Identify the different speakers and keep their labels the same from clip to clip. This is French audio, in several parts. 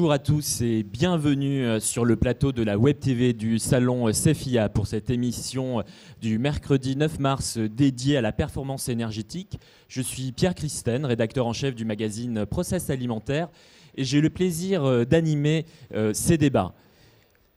Speaker 1: Bonjour à tous et bienvenue sur le plateau de la Web TV du salon CEFIA pour cette émission du mercredi 9 mars dédiée à la performance énergétique. Je suis Pierre Christen, rédacteur en chef du magazine Process Alimentaire et j'ai le plaisir d'animer ces débats.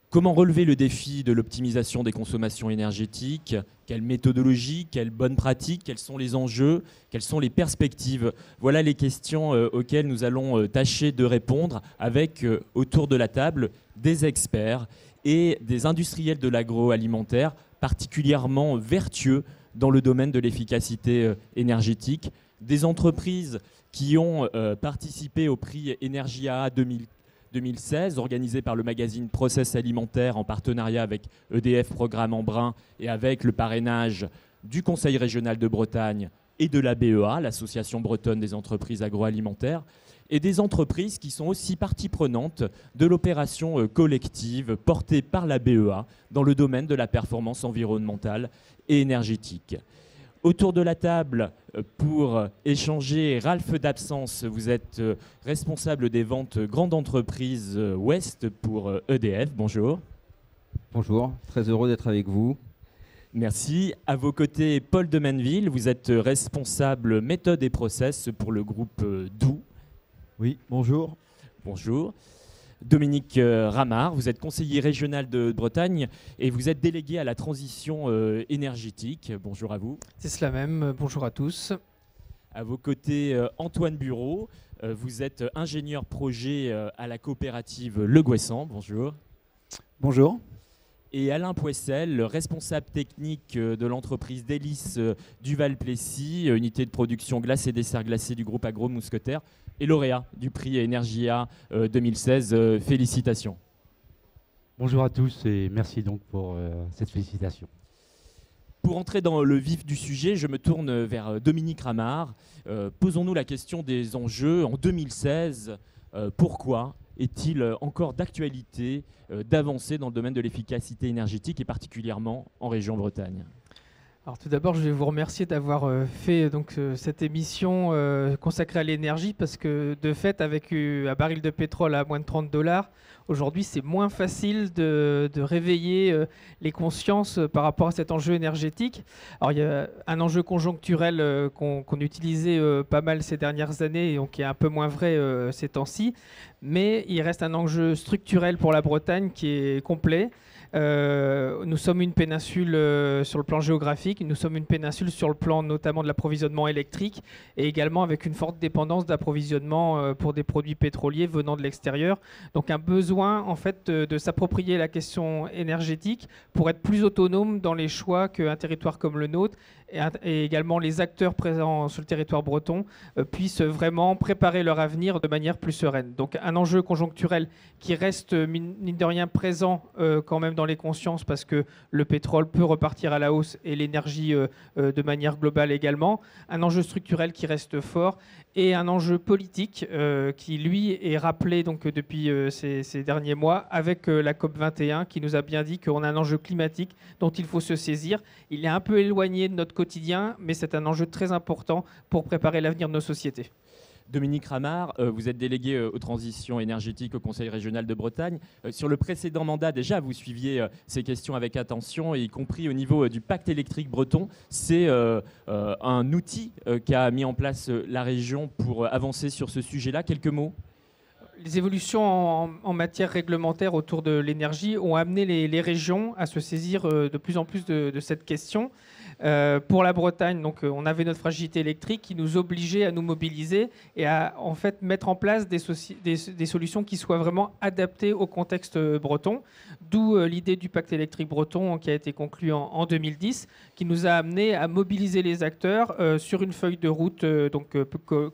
Speaker 1: Comment relever le défi de l'optimisation des consommations énergétiques? Quelle méthodologie? Quelles bonnes pratiques? Quels sont les enjeux? Quelles sont les perspectives? Voilà les questions auxquelles nous allons tâcher de répondre avec, autour de la table, des experts et des industriels de l'agroalimentaire particulièrement vertueux dans le domaine de l'efficacité énergétique, des entreprises qui ont participé au prix Energia 2016, organisé par le magazine Process Alimentaire en partenariat avec EDF Programme Embrun et avec le parrainage du Conseil régional de Bretagne et de la BEA, l'Association bretonne des entreprises agroalimentaires, et des entreprises qui sont aussi partie prenante de l'opération collective portée par la BEA dans le domaine de la performance environnementale et énergétique. Autour de la table, pour échanger, Ralph Dabsens, vous êtes responsable des ventes grande entreprise Ouest pour EDF. Bonjour.
Speaker 2: Bonjour, très heureux d'être avec vous.
Speaker 1: Merci. À vos côtés, Paul de Manneville, vous êtes responsable méthode et process pour le groupe Doux.
Speaker 3: Oui, bonjour.
Speaker 1: Bonjour. Dominique Ramard, vous êtes conseiller régional de Bretagne et vous êtes délégué à la transition énergétique. Bonjour à vous.
Speaker 4: C'est cela même, bonjour à tous.
Speaker 1: À vos côtés, Antoine Bureau, vous êtes ingénieur projet à la coopérative Le Gouessant. Bonjour.
Speaker 3: Bonjour.
Speaker 1: Et Alain Poissel, responsable technique de l'entreprise Délices du Val-Plessis, unité de production glace et desserts glacés du groupe Agro Mousquetaire et lauréat du prix Energia 2016. Félicitations.
Speaker 5: Bonjour à tous et merci donc pour cette félicitation.
Speaker 1: Pour entrer dans le vif du sujet, je me tourne vers Dominique Ramard. Posons-nous la question des enjeux. En 2016, pourquoi est-il encore d'actualité d'avancer dans le domaine de l'efficacité énergétique et particulièrement en région Bretagne?
Speaker 4: Alors tout d'abord, je vais vous remercier d'avoir fait cette émission consacrée à l'énergie parce que de fait, avec un baril de pétrole à moins de $30, aujourd'hui, c'est moins facile de réveiller les consciences par rapport à cet enjeu énergétique. Alors il y a un enjeu conjoncturel qu'on utilisait pas mal ces dernières années et qui est un peu moins vrai ces temps-ci, mais il reste un enjeu structurel pour la Bretagne qui est complet. Nous sommes une péninsule sur le plan géographique, nous sommes une péninsule sur le plan notamment de l'approvisionnement électrique et également avec une forte dépendance d'approvisionnement pour des produits pétroliers venant de l'extérieur. Donc un besoin en fait de s'approprier la question énergétique pour être plus autonome dans les choix qu'un territoire comme le nôtre et également les acteurs présents sur le territoire breton puissent vraiment préparer leur avenir de manière plus sereine. Donc un enjeu conjoncturel qui reste mine de rien présent quand même dans les consciences parce que le pétrole peut repartir à la hausse et l'énergie de manière globale également. Un enjeu structurel qui reste fort et un enjeu politique qui lui est rappelé donc depuis ces derniers mois avec la COP21 qui nous a bien dit qu'on a un enjeu climatique dont il faut se saisir. Il est un peu éloigné de notre quotidien, mais c'est un enjeu très important pour préparer l'avenir de nos sociétés.
Speaker 1: Dominique Ramard, vous êtes délégué aux transitions énergétiques au Conseil régional de Bretagne. Sur le précédent mandat, déjà, vous suiviez ces questions avec attention, y compris au niveau du pacte électrique breton. C'est un outil qu'a mis en place la région pour avancer sur ce sujet-là. Quelques mots ?
Speaker 4: Les évolutions en matière réglementaire autour de l'énergie ont amené les régions à se saisir de plus en plus de cette question. Pour la Bretagne, donc, on avait notre fragilité électrique qui nous obligeait à nous mobiliser et à en fait mettre en place des solutions qui soient vraiment adaptées au contexte breton. D'où l'idée du pacte électrique breton qui a été conclu en 2010, qui nous a amené à mobiliser les acteurs sur une feuille de route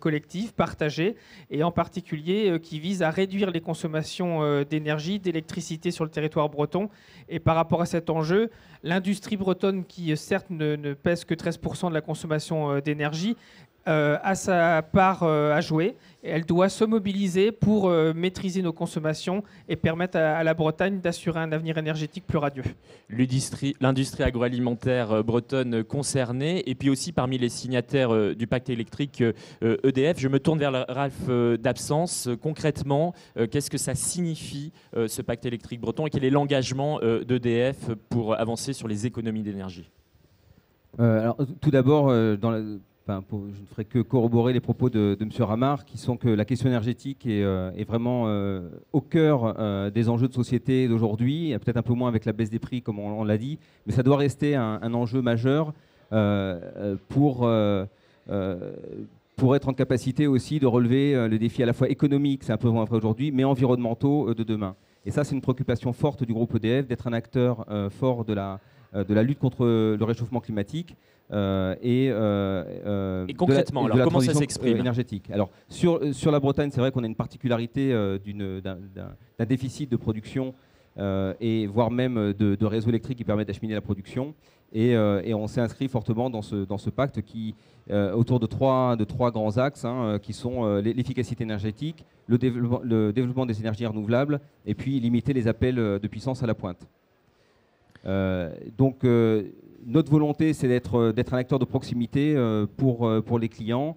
Speaker 4: collective, partagée, et en particulier qui vise à réduire les consommations d'énergie, d'électricité sur le territoire breton. Et par rapport à cet enjeu, l'industrie bretonne, qui certes ne pèse que 13% de la consommation d'énergie, a sa part à jouer. Et elle doit se mobiliser pour maîtriser nos consommations et permettre à la Bretagne d'assurer un avenir énergétique plus radieux.
Speaker 1: L'industrie agroalimentaire bretonne concernée, et puis aussi parmi les signataires du pacte électrique EDF. Je me tourne vers Ralph d'Absence. Concrètement, qu'est-ce que ça signifie ce pacte électrique breton et quel est l'engagement d'EDF pour avancer sur les économies d'énergie?
Speaker 2: Alors, tout d'abord, je ne ferai que corroborer les propos de M. Ramard, qui sont que la question énergétique est vraiment au cœur des enjeux de société d'aujourd'hui, peut-être un peu moins avec la baisse des prix, comme on l'a dit, mais ça doit rester un enjeu majeur pour être en capacité aussi de relever le défi à la fois économique, c'est un peu moins vrai aujourd'hui, mais environnementaux de demain. Et ça, c'est une préoccupation forte du groupe EDF, d'être un acteur fort de la lutte contre le réchauffement climatique. Et
Speaker 1: concrètement, alors comment ça s'exprime
Speaker 2: énergétique. Alors sur la Bretagne, c'est vrai qu'on a une particularité d'un déficit de production et voire même de réseaux électriques qui permettent d'acheminer la production. Et on s'est inscrit fortement dans ce pacte qui autour de trois grands axes qui sont l'efficacité énergétique, le développement des énergies renouvelables et puis limiter les appels de puissance à la pointe. Notre volonté, c'est d'être un acteur de proximité pour les clients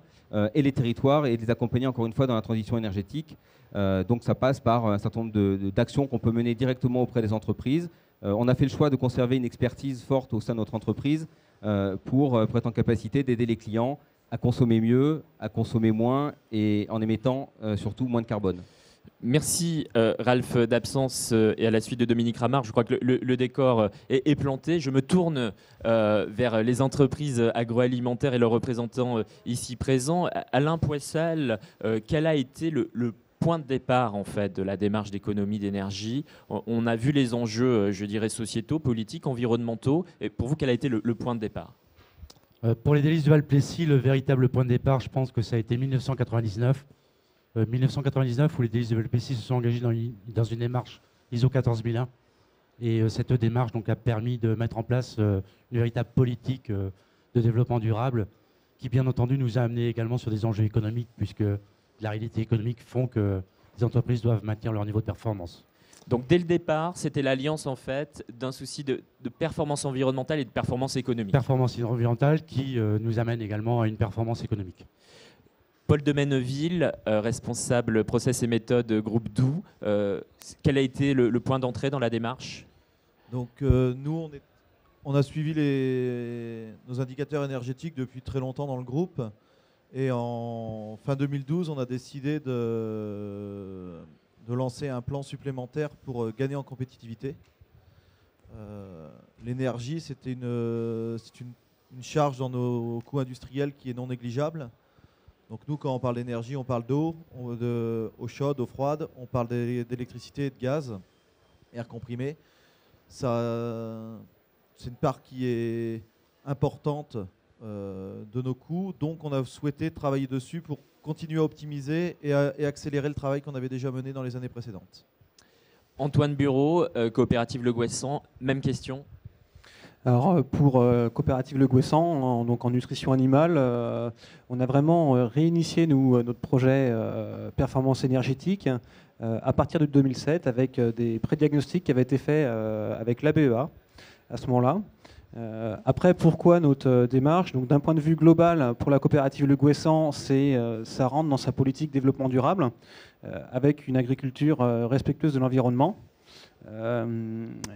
Speaker 2: et les territoires et de les accompagner encore une fois dans la transition énergétique. Donc ça passe par un certain nombre d'actions qu'on peut mener directement auprès des entreprises. On a fait le choix de conserver une expertise forte au sein de notre entreprise pour être en capacité d'aider les clients à consommer mieux, à consommer moins et en émettant surtout moins de carbone.
Speaker 1: Merci Ralph d'Absence et à la suite de Dominique Ramard. Je crois que le décor est planté. Je me tourne vers les entreprises agroalimentaires et leurs représentants ici présents. Alain Poissal, quel a été le point de départ en fait de la démarche d'économie d'énergie? On a vu les enjeux, je dirais, sociétaux, politiques, environnementaux. Et pour vous, quel a été le point de départ?
Speaker 5: Pour les délices du Val-Plessis, le véritable point de départ, je pense que ça a été 1999. 1999 où les délices de Val-Plessis se sont engagés dans une démarche ISO 14001 et cette démarche donc, a permis de mettre en place une véritable politique de développement durable qui bien entendu nous a amené également sur des enjeux économiques puisque la réalité économique font que les entreprises doivent maintenir leur niveau de performance.
Speaker 1: Donc dès le départ, c'était l'alliance en fait d'un souci de performance environnementale et de performance économique.
Speaker 5: Performance environnementale qui nous amène également à une performance économique.
Speaker 1: Paul de Menneville, responsable process et méthode groupe Doux. Quel a été le point d'entrée dans la démarche?
Speaker 3: Donc nous, on a suivi nos indicateurs énergétiques depuis très longtemps dans le groupe. Et en fin 2012, on a décidé de lancer un plan supplémentaire pour gagner en compétitivité. L'énergie, c'est une charge dans nos coûts industriels qui est non négligeable. Donc nous, quand on parle d'énergie, on parle d'eau, eau chaude, eau froide, on parle d'électricité et de gaz, air comprimé. C'est une part qui est importante de nos coûts, donc on a souhaité travailler dessus pour continuer à optimiser et accélérer le travail qu'on avait déjà mené dans les années précédentes.
Speaker 1: Antoine Bureau, Coopérative Le Gouessant, même question.
Speaker 6: Alors pour Coopérative Le Gouessant, donc en nutrition animale, on a vraiment réinitié notre projet performance énergétique à partir de 2007 avec des prédiagnostics qui avaient été faits avec l'ABEA à ce moment-là. Après, pourquoi notre démarche? Donc d'un point de vue global, pour la Coopérative Le Gouessant, ça rentre dans sa politique développement durable avec une agriculture respectueuse de l'environnement.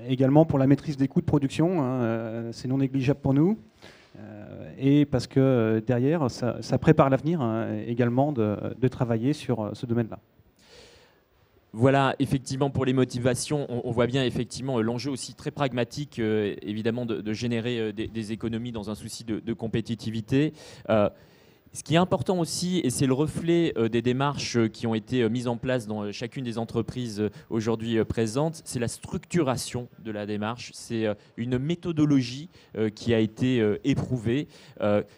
Speaker 6: Également pour la maîtrise des coûts de production, c'est non négligeable pour nous et parce que derrière ça prépare l'avenir également de travailler sur ce domaine-là.
Speaker 1: Voilà, effectivement, pour les motivations, on voit bien effectivement l'enjeu aussi très pragmatique, évidemment, de générer des économies dans un souci de compétitivité. Ce qui est important aussi, et c'est le reflet des démarches qui ont été mises en place dans chacune des entreprises aujourd'hui présentes, c'est la structuration de la démarche. C'est une méthodologie qui a été éprouvée,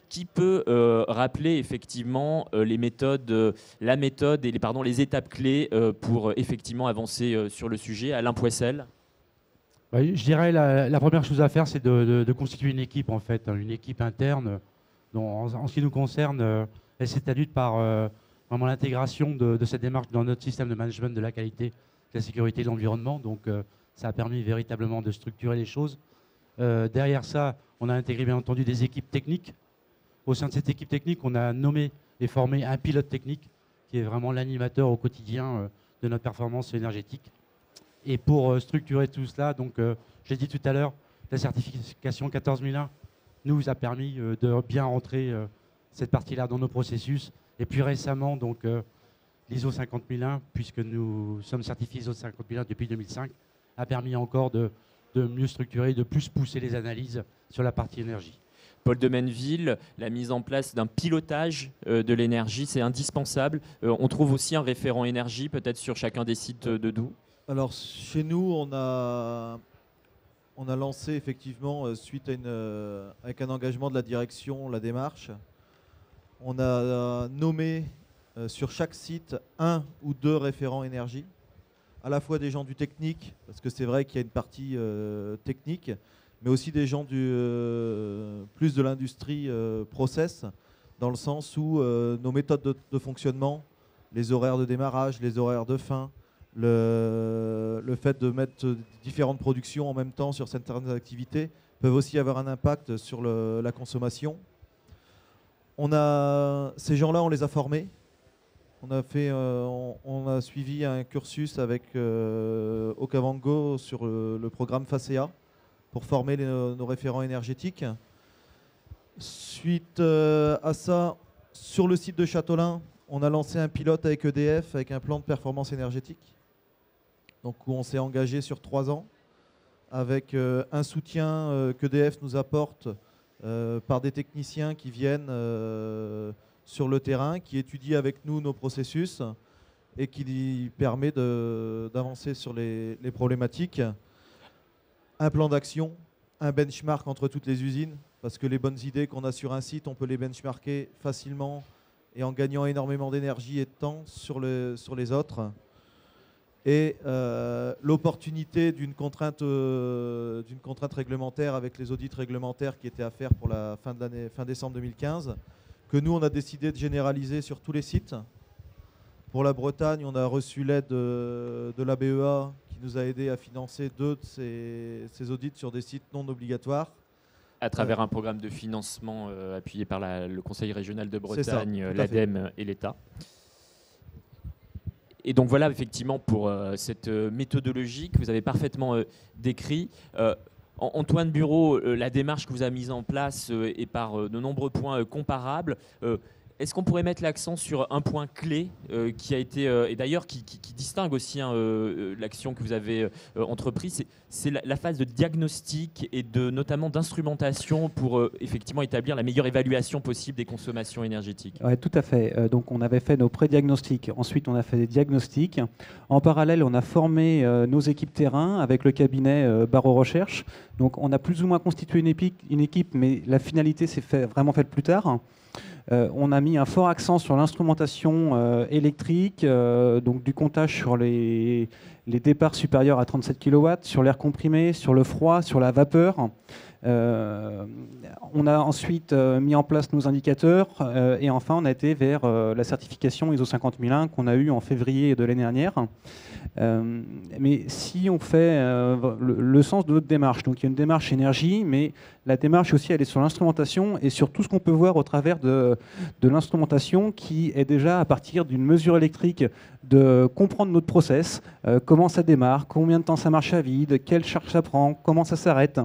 Speaker 1: qui peut rappeler effectivement la méthode et les étapes clés pour effectivement avancer sur le sujet. Alain Poissel.
Speaker 5: Je dirais la première chose à faire, c'est de constituer une équipe en fait, une équipe interne. Donc, en ce qui nous concerne, elle s'est traduite par vraiment l'intégration de cette démarche dans notre système de management de la qualité, de la sécurité et de l'environnement. Donc ça a permis véritablement de structurer les choses. Derrière ça, on a intégré bien entendu des équipes techniques. Au sein de cette équipe technique, on a nommé et formé un pilote technique qui est vraiment l'animateur au quotidien de notre performance énergétique. Et pour structurer tout cela, donc j'ai dit tout à l'heure, la certification 14001 nous a permis de bien rentrer cette partie-là dans nos processus. Et puis récemment, donc l'ISO 50001, puisque nous sommes certifiés ISO 50001 depuis 2005, a permis encore de mieux structurer, de plus pousser les analyses sur la partie énergie.
Speaker 1: Paul de Menneville, la mise en place d'un pilotage de l'énergie, c'est indispensable. On trouve aussi un référent énergie, peut-être sur chacun des sites de Doubs.
Speaker 3: Alors, chez nous, on a lancé effectivement, suite à avec un engagement de la direction, la démarche. On a nommé sur chaque site 1 ou 2 référents énergie, à la fois des gens du technique, parce que c'est vrai qu'il y a une partie technique, mais aussi des gens plus de l'industrie process, dans le sens où nos méthodes de fonctionnement, les horaires de démarrage, les horaires de fin, le fait de mettre différentes productions en même temps sur certaines activités peuvent aussi avoir un impact sur la consommation. Ces gens-là, on les a formés. On a suivi un cursus avec Okavango sur le programme FACEA pour former nos référents énergétiques. Suite à ça, sur le site de Châteaulin, on a lancé un pilote avec EDF, avec un plan de performance énergétique, donc où on s'est engagé sur 3 ans, avec un soutien qu'EDF nous apporte par des techniciens qui viennent sur le terrain, qui étudient avec nous nos processus et qui permet d'avancer sur les problématiques. Un plan d'action, un benchmark entre toutes les usines, parce que les bonnes idées qu'on a sur un site, on peut les benchmarker facilement et en gagnant énormément d'énergie et de temps sur les autres. Et l'opportunité d'une contrainte réglementaire avec les audits réglementaires qui étaient à faire pour la fin décembre 2015, que nous, on a décidé de généraliser sur tous les sites. Pour la Bretagne, on a reçu l'aide de la BEA qui nous a aidé à financer 2 de ces audits sur des sites non obligatoires.
Speaker 1: À travers un programme de financement appuyé par le Conseil régional de Bretagne, l'ADEME et l'État. Et donc voilà, effectivement, pour cette méthodologie que vous avez parfaitement décrit. Antoine Bureau, la démarche que vous avez mise en place est par de nombreux points comparables. Est-ce qu'on pourrait mettre l'accent sur un point clé qui a été, et d'ailleurs qui distingue aussi l'action que vous avez entreprise, c'est la phase de diagnostic et notamment d'instrumentation pour effectivement établir la meilleure évaluation possible des consommations énergétiques.
Speaker 6: Oui, tout à fait. Donc on avait fait nos pré-diagnostics, ensuite on a fait des diagnostics. En parallèle, on a formé nos équipes terrain avec le cabinet Barreau Recherche. Donc on a plus ou moins constitué une équipe, mais la finalité s'est vraiment faite plus tard. On a mis un fort accent sur l'instrumentation électrique, donc du comptage sur les départs supérieurs à 37 kW, sur l'air comprimé, sur le froid, sur la vapeur. On a ensuite mis en place nos indicateurs et enfin on a été vers la certification ISO 50001 qu'on a eue en février de l'année dernière. Mais si on fait le sens de notre démarche, donc il y a une démarche énergie, mais la démarche aussi elle est sur l'instrumentation et sur tout ce qu'on peut voir au travers de l'instrumentation qui est déjà à partir d'une mesure électrique de comprendre notre process, comment ça démarre, combien de temps ça marche à vide, quelle charge ça prend, comment ça s'arrête.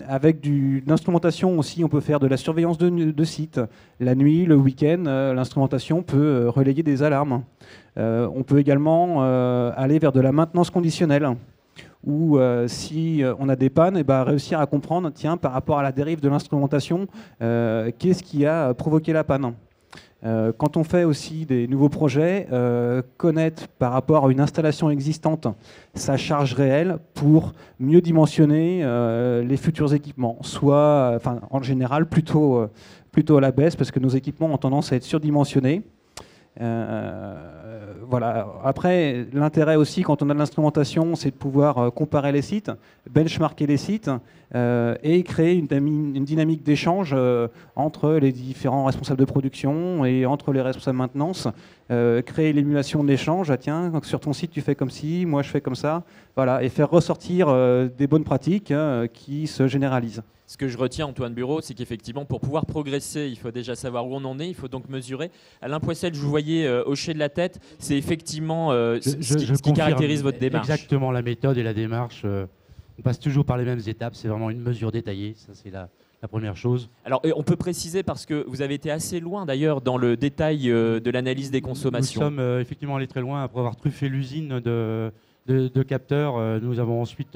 Speaker 6: Avec l'instrumentation aussi, on peut faire de la surveillance de site. La nuit, le week-end, l'instrumentation peut relayer des alarmes. On peut également aller vers de la maintenance conditionnelle, où si on a des pannes, réussir à comprendre, tiens, par rapport à la dérive de l'instrumentation, qu'est-ce qui a provoqué la panne. Quand on fait aussi des nouveaux projets, connaître par rapport à une installation existante sa charge réelle pour mieux dimensionner les futurs équipements, soit en général plutôt à la baisse parce que nos équipements ont tendance à être surdimensionnés. Voilà. Après, l'intérêt aussi, quand on a de l'instrumentation, c'est de pouvoir comparer les sites, benchmarker les sites et créer une dynamique d'échange entre les différents responsables de production et entre les responsables de maintenance. Créer l'émulation d'échange. Ah, tiens, sur ton site, tu fais comme ci, moi je fais comme ça. Voilà, et faire ressortir des bonnes pratiques qui se généralisent.
Speaker 1: Ce que je retiens, Antoine Bureau, c'est qu'effectivement, pour pouvoir progresser, il faut déjà savoir où on en est, il faut donc mesurer. Alain Poissel, je vous voyais hocher de la tête, c'est effectivement ce qui caractérise votre démarche.
Speaker 5: Exactement, la méthode et la démarche. On passe toujours par les mêmes étapes, c'est vraiment une mesure détaillée, ça c'est la première chose.
Speaker 1: Alors, on peut préciser, parce que vous avez été assez loin d'ailleurs dans le détail de l'analyse des consommations.
Speaker 5: Nous sommes effectivement allés très loin, après avoir truffé l'usine de capteurs. Nous avons ensuite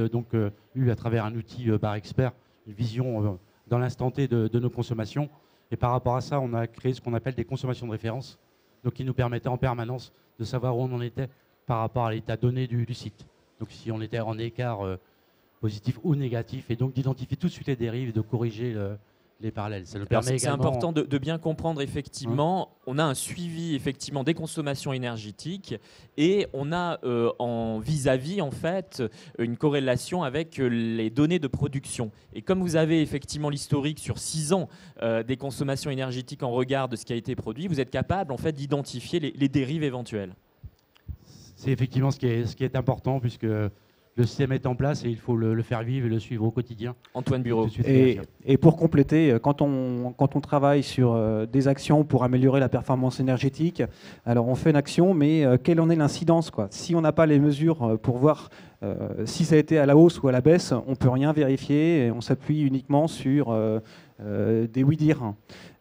Speaker 5: eu, à travers un outil Bar Expert, une vision dans l'instant T de nos consommations. Et par rapport à ça, on a créé ce qu'on appelle des consommations de référence, donc qui nous permettaient en permanence de savoir où on en était par rapport à l'état donné du site. Donc si on était en écart positif ou négatif, et donc d'identifier tout de suite les dérives et de corriger les parallèles. Ça nous permet
Speaker 1: c'est
Speaker 5: également...
Speaker 1: important de bien comprendre effectivement. On a un suivi effectivement des consommations énergétiques et on a en vis-à-vis en fait une corrélation avec les données de production. Et comme vous avez effectivement l'historique sur 6 ans des consommations énergétiques en regard de ce qui a été produit, vous êtes capable en fait d'identifier les dérives éventuelles.
Speaker 5: C'est effectivement ce qui est important, puisque le système est en place et il faut le faire vivre et le suivre au quotidien.
Speaker 1: Antoine Bureau.
Speaker 6: Et pour compléter, quand on travaille sur des actions pour améliorer la performance énergétique, alors on fait une action, mais quelle en est l'incidence, quoi ? Si on n'a pas les mesures pour voir si ça a été à la hausse ou à la baisse, on ne peut rien vérifier et on s'appuie uniquement sur des oui-dire.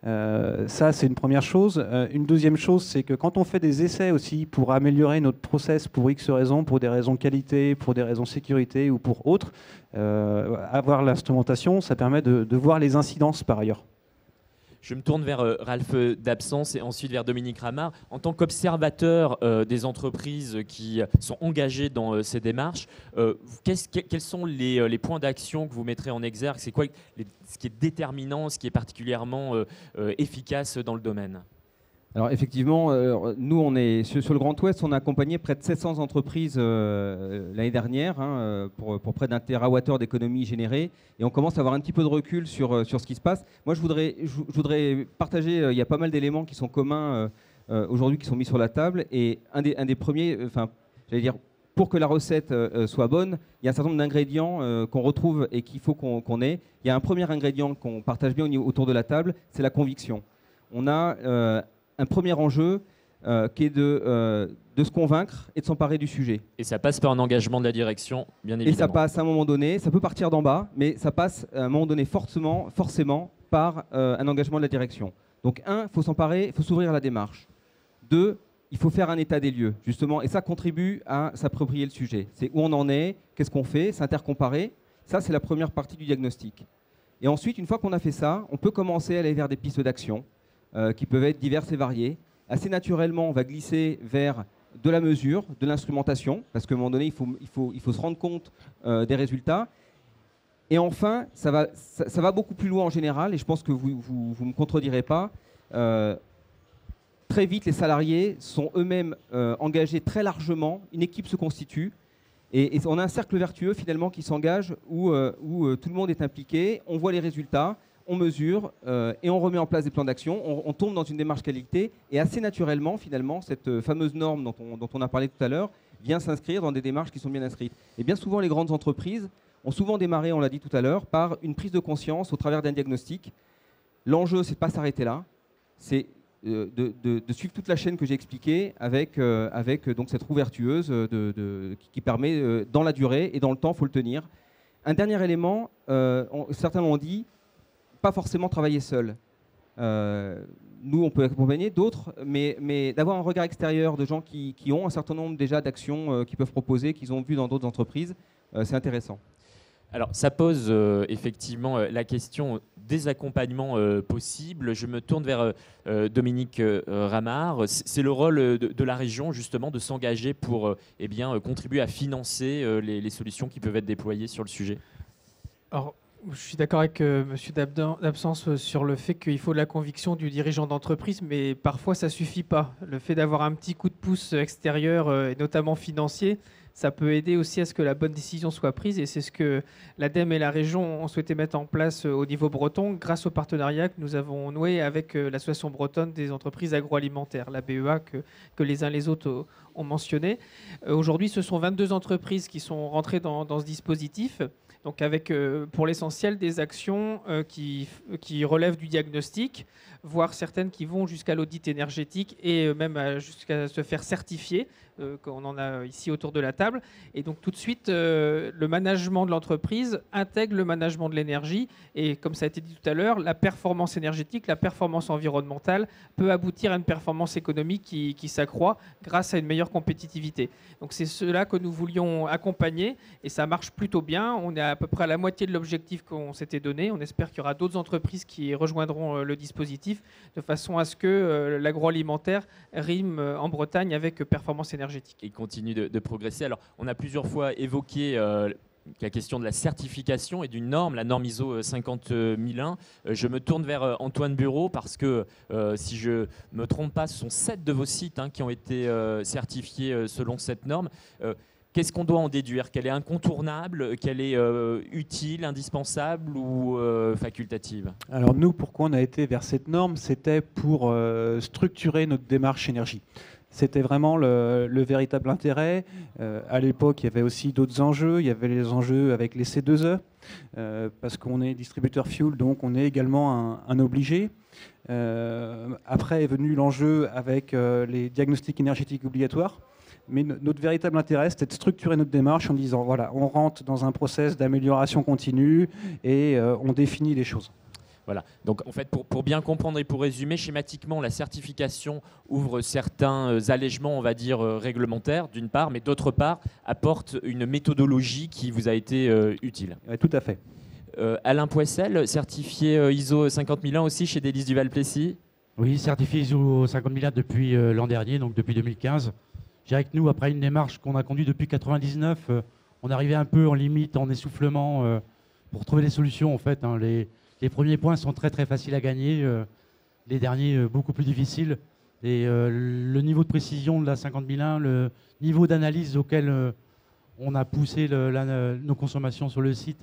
Speaker 6: Ça, c'est une première chose. Une deuxième chose, c'est que quand on fait des essais aussi pour améliorer notre process pour X raisons, pour des raisons qualité, pour des raisons sécurité ou pour autres, avoir l'instrumentation, ça permet de voir les incidences par ailleurs.
Speaker 1: Je me tourne vers Ralph Dabsens et ensuite vers Dominique Ramard. En tant qu'observateur des entreprises qui sont engagées dans ces démarches, quels sont les points d'action que vous mettrez en exergue ? C'est quoi ce qui est déterminant, ce qui est particulièrement efficace dans le domaine ?
Speaker 2: Alors effectivement, nous on est sur le Grand Ouest, on a accompagné près de 700 entreprises l'année dernière pour près d'1 TWh d'économie générée, et on commence à avoir un petit peu de recul sur ce qui se passe. Moi je voudrais partager, il y a pas mal d'éléments qui sont communs aujourd'hui, qui sont mis sur la table, et un des premiers, j'allais dire, pour que la recette soit bonne, il y a un certain nombre d'ingrédients qu'on retrouve et qu'il faut qu'on ait. Il y a un premier ingrédient qu'on partage bien autour de la table, c'est la conviction. On a un premier enjeu qui est de se convaincre et de s'emparer du sujet.
Speaker 1: Et ça passe par un engagement de la direction, bien évidemment.
Speaker 2: Et ça passe à un moment donné, ça peut partir d'en bas, mais ça passe à un moment donné forcément par un engagement de la direction. Donc 1, il faut s'emparer, il faut s'ouvrir à la démarche. 2, il faut faire un état des lieux, justement, et ça contribue à s'approprier le sujet. C'est où on en est, qu'est-ce qu'on fait, s'intercomparer. Ça, c'est la première partie du diagnostic. Et ensuite, une fois qu'on a fait ça, on peut commencer à aller vers des pistes d'action qui peuvent être diverses et variées. Assez naturellement, on va glisser vers de la mesure, de l'instrumentation, parce qu'à un moment donné, il faut se rendre compte des résultats. Et enfin, ça va beaucoup plus loin en général, et je pense que vous me contredirez pas. Très vite, les salariés sont eux-mêmes engagés très largement, une équipe se constitue, et on a un cercle vertueux finalement qui s'engage où tout le monde est impliqué, on voit les résultats, on mesure et on remet en place des plans d'action, on tombe dans une démarche qualité, et assez naturellement, finalement, cette fameuse norme dont on a parlé tout à l'heure vient s'inscrire dans des démarches qui sont bien inscrites. Et bien souvent, les grandes entreprises ont souvent démarré, on l'a dit tout à l'heure, par une prise de conscience au travers d'un diagnostic. L'enjeu, c'est de ne pas s'arrêter là, c'est de suivre toute la chaîne que j'ai expliquée avec donc cette roue vertueuse qui permet, dans la durée et dans le temps, il faut le tenir. Un dernier élément, certains l'ont dit, pas forcément travailler seul. Nous, on peut accompagner d'autres, mais d'avoir un regard extérieur de gens qui ont un certain nombre déjà d'actions qu'ils peuvent proposer, qu'ils ont vues dans d'autres entreprises, c'est intéressant.
Speaker 1: Alors, ça pose effectivement la question des accompagnements possibles. Je me tourne vers Dominique Ramard. C'est le rôle de la région, justement, de s'engager pour contribuer à financer les solutions qui peuvent être déployées sur le sujet.
Speaker 4: Alors, Je suis d'accord avec Monsieur d'Absence sur le fait qu'il faut de la conviction du dirigeant d'entreprise, mais parfois ça suffit pas. Le fait d'avoir un petit coup de pouce extérieur, et notamment financier, ça peut aider aussi à ce que la bonne décision soit prise. Et c'est ce que l'ADEME et la région ont souhaité mettre en place au niveau breton, grâce au partenariat que nous avons noué avec l'Association bretonne des entreprises agroalimentaires, la BEA, que les uns les autres ont mentionné. Aujourd'hui, ce sont 22 entreprises qui sont rentrées dans ce dispositif. Donc avec, pour l'essentiel, des actions qui relèvent du diagnostic, voire certaines qui vont jusqu'à l'audit énergétique et même jusqu'à se faire certifier, qu'on en a ici autour de la table. Et donc tout de suite, le management de l'entreprise intègre le management de l'énergie. Et comme ça a été dit tout à l'heure, la performance énergétique, la performance environnementale peut aboutir à une performance économique qui s'accroît grâce à une meilleure compétitivité. Donc c'est cela que nous voulions accompagner et ça marche plutôt bien. On est à peu près à la moitié de l'objectif qu'on s'était donné. On espère qu'il y aura d'autres entreprises qui rejoindront le dispositif de façon à ce que l'agroalimentaire rime en Bretagne avec performance énergétique.
Speaker 1: Et continue de progresser. Alors, on a plusieurs fois évoqué la question de la certification et d'une norme, la norme ISO 50001. Je me tourne vers Antoine Bureau parce que, si je ne me trompe pas, ce sont 7 de vos sites qui ont été certifiés selon cette norme. Qu'est-ce qu'on doit en déduire? Qu'elle est incontournable, qu'elle est utile, indispensable ou facultative?
Speaker 6: Alors nous, pourquoi on a été vers cette norme? C'était pour structurer notre démarche énergie. C'était vraiment le véritable intérêt. À l'époque, il y avait aussi d'autres enjeux. Il y avait les enjeux avec les C2E, parce qu'on est distributeur fuel, donc on est également un obligé. Après est venu l'enjeu avec les diagnostics énergétiques obligatoires. Mais notre véritable intérêt, c'était de structurer notre démarche en disant, voilà, on rentre dans un process d'amélioration continue et on définit les choses.
Speaker 1: Voilà. Donc, en fait, pour bien comprendre et pour résumer, schématiquement, la certification ouvre certains allègements, on va dire, réglementaires, d'une part, mais d'autre part, apporte une méthodologie qui vous a été utile.
Speaker 6: Ouais, tout à fait.
Speaker 1: Alain Poissel, certifié ISO 50001 aussi chez Délices du Val-Plessis.
Speaker 5: Oui, certifié ISO 50001 depuis l'an dernier, donc depuis 2015. Je dirais que nous, après une démarche qu'on a conduite depuis 1999, on arrivait un peu en limite, en essoufflement, pour trouver des solutions, en fait. Les premiers points sont très très faciles à gagner, les derniers beaucoup plus difficiles. Et le niveau de précision de la 50001, le niveau d'analyse auquel on a poussé nos consommations sur le site,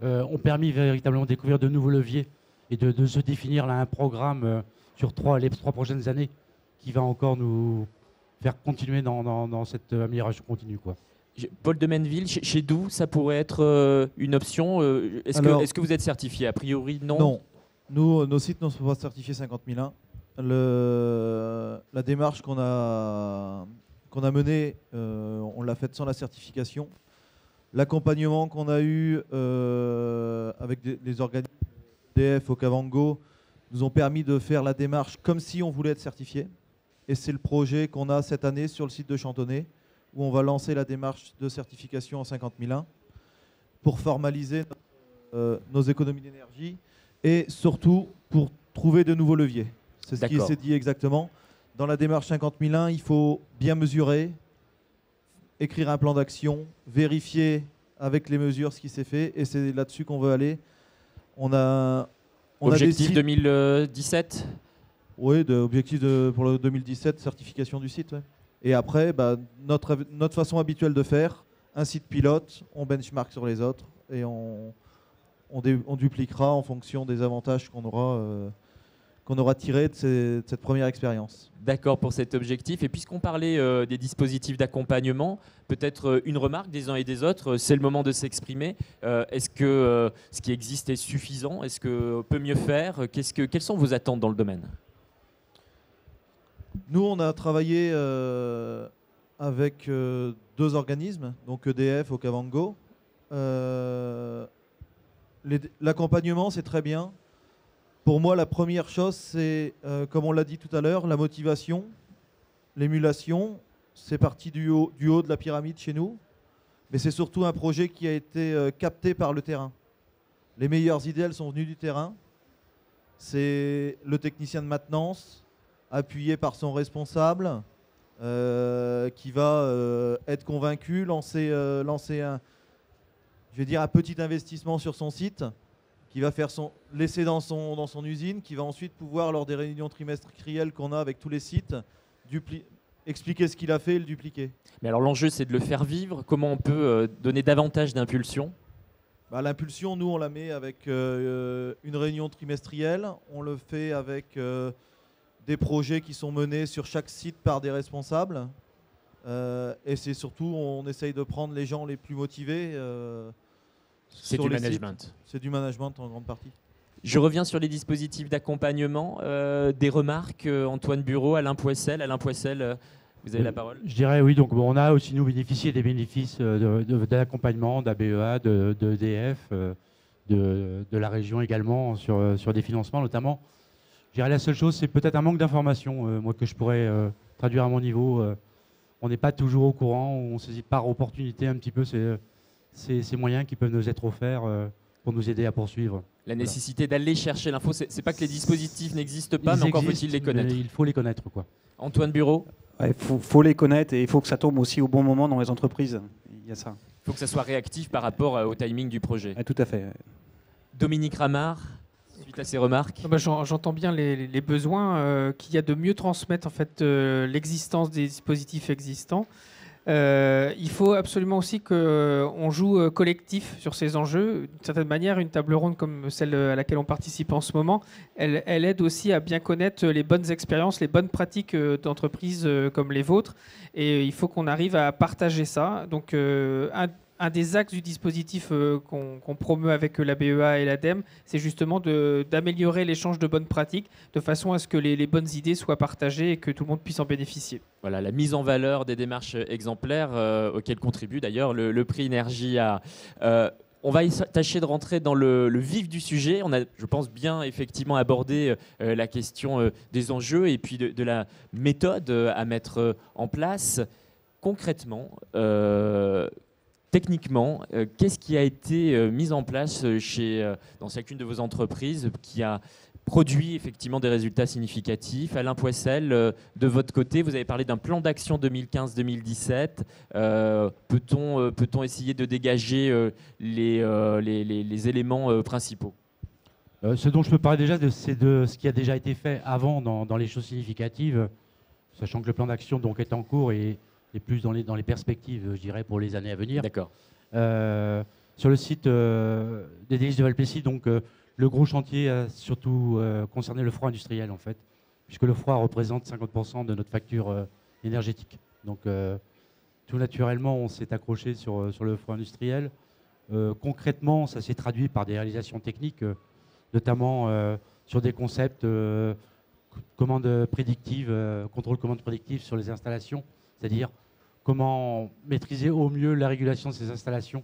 Speaker 5: ont permis véritablement de découvrir de nouveaux leviers et de se définir là un programme sur les 3 prochaines années qui va encore nous faire continuer dans cette amélioration continue, quoi.
Speaker 1: Paul de Menneville, chez Doux, ça pourrait être une option. Est-ce que vous êtes certifié? A priori, non.
Speaker 3: Non. Nous, nos sites ne sont pas certifiés 50001. La démarche qu'on a menée, on l'a faite sans la certification. L'accompagnement qu'on a eu avec les organismes EDF, Okavango, nous ont permis de faire la démarche comme si on voulait être certifié. Et c'est le projet qu'on a cette année sur le site de Chantonnay, où on va lancer la démarche de certification en 50001 pour formaliser nos économies d'énergie et surtout pour trouver de nouveaux leviers. C'est ce qui s'est dit exactement. Dans la démarche 50001, il faut bien mesurer, écrire un plan d'action, vérifier avec les mesures ce qui s'est fait et c'est là-dessus qu'on veut aller.
Speaker 1: Objectif 2017 ?
Speaker 3: Oui, objectif pour le 2017, certification du site. Ouais. Et après, notre façon habituelle de faire, un site pilote, on benchmark sur les autres et on dupliquera en fonction des avantages qu'on aura tirés de cette première expérience.
Speaker 1: D'accord pour cet objectif. Et puisqu'on parlait des dispositifs d'accompagnement, peut-être une remarque des uns et des autres, c'est le moment de s'exprimer. Est-ce que ce qui existe est suffisant? Est-ce qu'on peut mieux faire? Quelles sont vos attentes dans le domaine?
Speaker 3: Nous, on a travaillé avec 2 organismes, donc EDF, Okavango. L'accompagnement, c'est très bien. Pour moi, la première chose, c'est, comme on l'a dit tout à l'heure, la motivation, l'émulation. C'est parti du haut de la pyramide chez nous. Mais c'est surtout un projet qui a été capté par le terrain. Les meilleures idées, elles sont venues du terrain. C'est le technicien de maintenance, appuyé par son responsable, qui va être convaincu, lancer un petit investissement sur son site qui va laisser dans son usine, qui va ensuite pouvoir, lors des réunions trimestrielles qu'on a avec tous les sites, expliquer ce qu'il a fait et le dupliquer.
Speaker 1: Mais alors l'enjeu, c'est de le faire vivre. Comment on peut donner davantage d'impulsion ?
Speaker 3: L'impulsion, nous, on la met avec une réunion trimestrielle. On le fait avec des projets qui sont menés sur chaque site par des responsables. Et c'est surtout, on essaye de prendre les gens les plus motivés.
Speaker 1: C'est du management.
Speaker 3: C'est du management en grande partie.
Speaker 1: Je reviens sur les dispositifs d'accompagnement. Des remarques, Antoine Bureau, Alain Poissel. Alain Poissel, vous avez la parole.
Speaker 5: Je dirais oui, donc on a aussi nous bénéficié des bénéfices de l'accompagnement d'ABEA, d'EDF, de la région également sur des financements notamment. Je dirais la seule chose, c'est peut-être un manque d'information, moi que je pourrais traduire à mon niveau. On n'est pas toujours au courant, on saisit par opportunité un petit peu ces moyens qui peuvent nous être offerts pour nous aider à poursuivre.
Speaker 1: La nécessité d'aller chercher l'info, c'est pas que les dispositifs n'existent pas, mais encore faut-il les connaître.
Speaker 5: Il faut les connaître, quoi.
Speaker 1: Antoine Bureau.
Speaker 6: Il faut les connaître et il faut que ça tombe aussi au bon moment dans les entreprises. Il y a ça.
Speaker 1: Il faut que ça soit réactif par rapport au timing du projet.
Speaker 6: Tout à fait.
Speaker 1: Dominique Ramard, suite à ces remarques.
Speaker 4: J'entends bien les besoins qu'il y a de mieux transmettre en fait, l'existence des dispositifs existants. Il faut absolument aussi qu'on joue collectif sur ces enjeux. D'une certaine manière, une table ronde comme celle à laquelle on participe en ce moment, elle aide aussi à bien connaître les bonnes expériences, les bonnes pratiques d'entreprises comme les vôtres. Et il faut qu'on arrive à partager ça. Donc, un des axes du dispositif qu'on promeut avec la BEA et l'ADEME, c'est justement d'améliorer l'échange de bonnes pratiques de façon à ce que les bonnes idées soient partagées et que tout le monde puisse en bénéficier.
Speaker 1: Voilà, la mise en valeur des démarches exemplaires auxquelles contribue d'ailleurs le prix énergie A. On va tâcher de rentrer dans le vif du sujet. On a, je pense, bien effectivement abordé la question des enjeux et puis de la méthode à mettre en place. Concrètement, techniquement, qu'est-ce qui a été mis en place dans chacune de vos entreprises qui a produit effectivement des résultats significatifs? Alain Poissel, de votre côté, vous avez parlé d'un plan d'action 2015-2017. Peut-on essayer de dégager les éléments principaux?
Speaker 5: Ce dont je peux parler déjà, c'est de ce qui a déjà été fait avant dans les choses significatives, sachant que le plan d'action donc est en cours et plus dans les perspectives, je dirais, pour les années à venir.
Speaker 1: D'accord.
Speaker 5: Sur le site des délices de Valpécy, donc le gros chantier a surtout concerné le froid industriel, en fait, puisque le froid représente 50% de notre facture énergétique. Donc, tout naturellement, on s'est accroché sur le froid industriel. Concrètement, ça s'est traduit par des réalisations techniques, notamment sur des concepts commandes prédictives, contrôle commande prédictive sur les installations, c'est-à-dire comment maîtriser au mieux la régulation de ces installations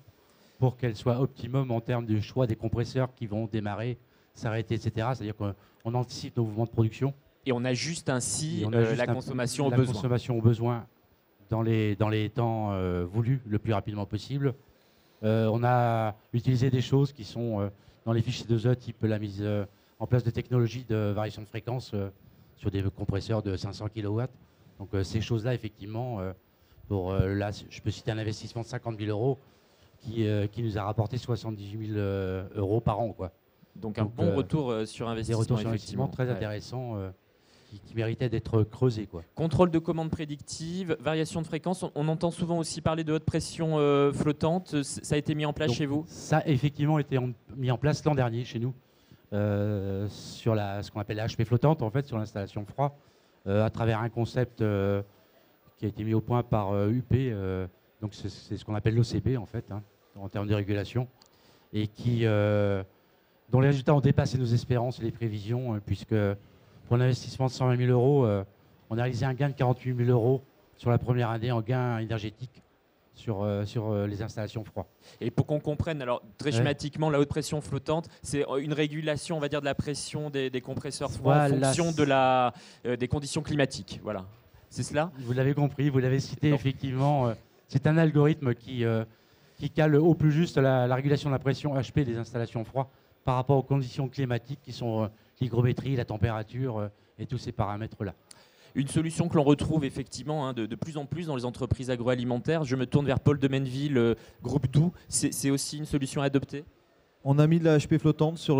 Speaker 5: pour qu'elles soient optimum en termes de choix des compresseurs qui vont démarrer, s'arrêter, etc. C'est-à-dire qu'on anticipe nos mouvements de production.
Speaker 1: Et on ajuste ainsi la consommation aux besoins. La
Speaker 5: consommation aux besoins dans les temps voulus le plus rapidement possible. On a utilisé des choses qui sont dans les fichiers 2E, type la mise en place de technologies de variation de fréquence sur des compresseurs de 500 kW. Donc ces choses-là, effectivement, là, je peux citer un investissement de 50 000 euros qui nous a rapporté 78 000 euros par an, quoi.
Speaker 1: Donc un bon retour sur investissement.
Speaker 5: Des retours sur investissement très intéressants qui méritaient d'être creusés, quoi.
Speaker 1: Contrôle de commande prédictive, variation de fréquence. On entend souvent aussi parler de haute pression flottante. Ça a été mis en place chez vous? Ça
Speaker 5: a effectivement été mis en place l'an dernier chez nous, sur ce qu'on appelle la HP flottante, en fait, sur l'installation froid, à travers un concept qui a été mis au point par UP. Donc c'est ce qu'on appelle l'OCB, en fait, hein, en termes de régulation, et dont les résultats ont dépassé nos espérances et les prévisions, puisque pour un investissement de 120 000 euros, on a réalisé un gain de 48 000 euros sur la première année en gain énergétique sur les installations froid.
Speaker 1: Et pour qu'on comprenne, alors très schématiquement, la haute pression flottante, c'est une régulation, on va dire, de la pression des compresseurs froids en fonction des conditions climatiques. Voilà. C'est cela?
Speaker 5: Vous l'avez compris, vous l'avez cité, effectivement. C'est un algorithme qui cale au plus juste la régulation de la pression HP des installations froid par rapport aux conditions climatiques qui sont l'hygrométrie, la température et tous ces paramètres-là.
Speaker 1: Une solution que l'on retrouve effectivement de plus en plus dans les entreprises agroalimentaires. Je me tourne vers Paul de Menneville, groupe Doux. C'est aussi une solution à adopter?
Speaker 3: On a mis de la HP flottante sur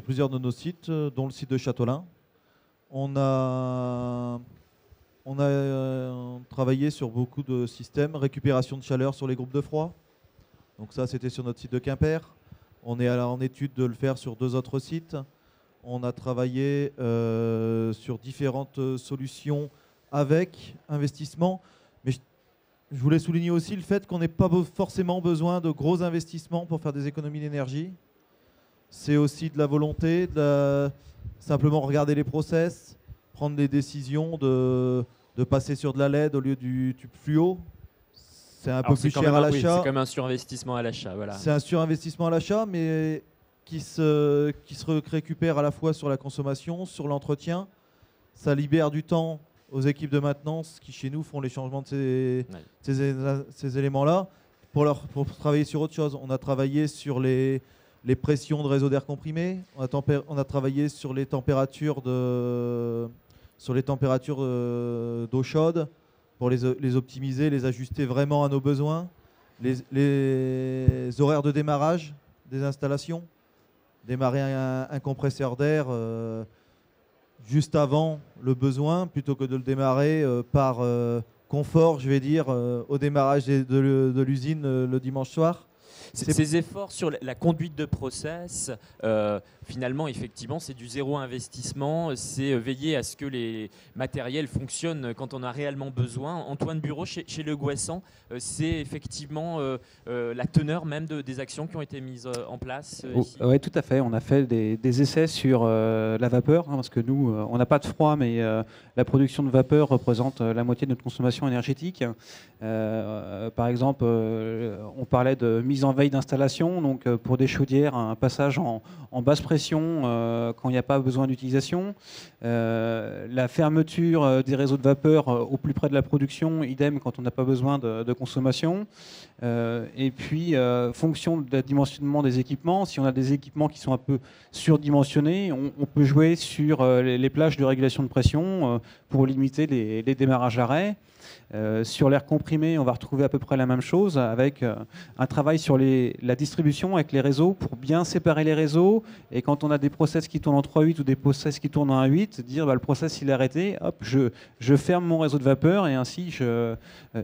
Speaker 3: plusieurs de nos sites, dont le site de Châteaulin. On a travaillé sur beaucoup de systèmes, récupération de chaleur sur les groupes de froid. Donc ça, c'était sur notre site de Quimper. On est en étude de le faire sur 2 autres sites. On a travaillé sur différentes solutions avec investissement. Mais je voulais souligner aussi le fait qu'on n'ait pas forcément besoin de gros investissements pour faire des économies d'énergie. C'est aussi de la volonté, simplement regarder les process, prendre des décisions de passer sur de la LED au lieu du tube fluo. C'est un peu plus cher à l'achat.
Speaker 1: C'est comme un surinvestissement à l'achat. Voilà.
Speaker 3: C'est un surinvestissement à l'achat, mais qui se récupère à la fois sur la consommation, sur l'entretien. Ça libère du temps aux équipes de maintenance qui, chez nous, font les changements de ces éléments-là pour travailler sur autre chose. On a travaillé sur les pressions de réseau d'air comprimé. On a travaillé sur les températures d'eau chaude pour les optimiser, les ajuster vraiment à nos besoins. Les horaires de démarrage des installations. Démarrer un compresseur d'air juste avant le besoin, plutôt que de le démarrer par confort, je vais dire, au démarrage de l'usine le dimanche soir.
Speaker 1: Ces efforts sur la conduite de process, finalement, effectivement, c'est du zéro investissement. C'est veiller à ce que les matériels fonctionnent quand on a réellement besoin. Antoine Bureau, chez Le Gouessant, c'est effectivement la teneur même des actions qui ont été mises en place ici.
Speaker 6: Oui, tout à fait. On a fait des essais sur la vapeur, parce que nous, on n'a pas de froid, mais la production de vapeur représente la moitié de notre consommation énergétique. Par exemple, on parlait de mise en veille d'installation, donc pour des chaudières, un passage en basse pression quand il n'y a pas besoin d'utilisation, la fermeture des réseaux de vapeur au plus près de la production, idem quand on n'a pas besoin de consommation, et puis fonction du dimensionnement des équipements, si on a des équipements qui sont un peu surdimensionnés, on peut jouer sur les plages de régulation de pression pour limiter les démarrages arrêts. Sur l'air comprimé, on va retrouver à peu près la même chose avec un travail sur la distribution avec les réseaux pour bien séparer les réseaux. Et quand on a des process qui tournent en 3.8 ou des process qui tournent en 1.8, dire le process il est arrêté, hop, je ferme mon réseau de vapeur et ainsi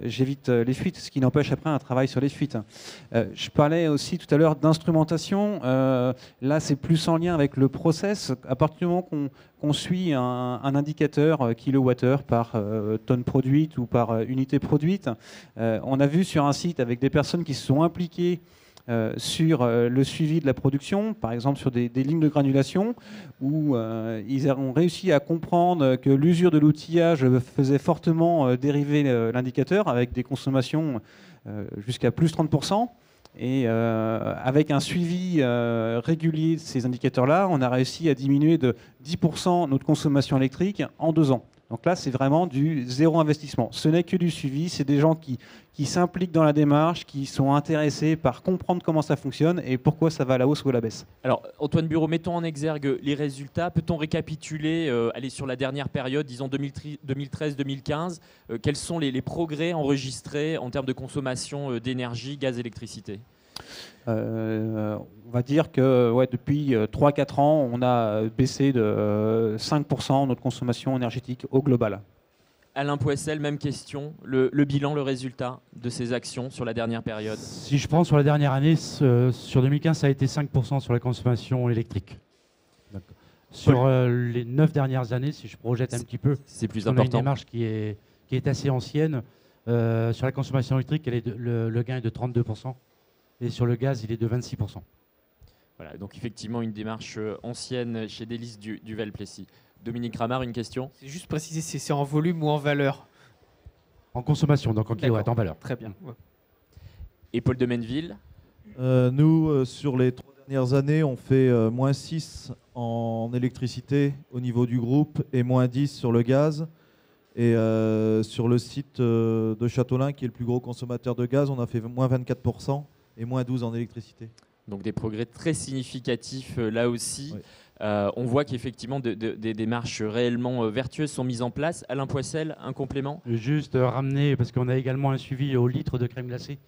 Speaker 6: j'évite les fuites, ce qui n'empêche après un travail sur les fuites. Je parlais aussi tout à l'heure d'instrumentation. Là, c'est plus en lien avec le process. À partir du moment qu'on suit un indicateur kilowattheure par tonne produite ou par unité produite. On a vu sur un site avec des personnes qui se sont impliquées sur le suivi de la production, par exemple sur des lignes de granulation, où ils ont réussi à comprendre que l'usure de l'outillage faisait fortement dériver l'indicateur avec des consommations jusqu'à plus 30%. Et avec un suivi régulier de ces indicateurs-là, on a réussi à diminuer de 10% notre consommation électrique en 2 ans. Donc là, c'est vraiment du zéro investissement. Ce n'est que du suivi, c'est des gens qui s'impliquent dans la démarche, qui sont intéressés par comprendre comment ça fonctionne et pourquoi ça va à la hausse ou à la baisse.
Speaker 1: Alors, Antoine Bureau, mettons en exergue les résultats. Peut-on récapituler, aller sur la dernière période, disons 2013-2015, quels sont les progrès enregistrés en termes de consommation d'énergie, gaz, électricité ?
Speaker 6: On va dire que depuis 3-4 ans, on a baissé de 5% notre consommation énergétique au global.
Speaker 1: Alain Poissel, même question. Le bilan, le résultat de ces actions sur la dernière période ?
Speaker 5: Si je prends sur la dernière année, sur 2015, ça a été 5% sur la consommation électrique. Sur les 9 dernières années, si je projette un petit peu,
Speaker 1: c'est plus
Speaker 5: on a une
Speaker 1: important.
Speaker 5: démarche qui est assez ancienne. Sur la consommation électrique, le gain est de 32%. Et sur le gaz, il est de 26%.
Speaker 1: Voilà, donc effectivement une démarche ancienne chez Délices du Val-Plessis. Dominique Ramard, une question ?
Speaker 4: C'est juste préciser si c'est en volume ou en valeur.
Speaker 5: En consommation, donc en kilowatts, en valeur.
Speaker 4: Très bien. Ouais.
Speaker 1: Et Paul de Menneville ?
Speaker 3: Nous, sur les 3 dernières années, on fait moins 6 en électricité au niveau du groupe et moins 10 sur le gaz. Et sur le site de Châteaulin, qui est le plus gros consommateur de gaz, on a fait moins 24% et moins 12 en électricité.
Speaker 1: Donc des progrès très significatifs là aussi.
Speaker 3: Oui.
Speaker 1: On voit qu'effectivement des démarches réellement vertueuses sont mises en place. Alain Poissel, un complément ?
Speaker 5: Juste ramener, parce qu'on a également un suivi au litre de crème glacée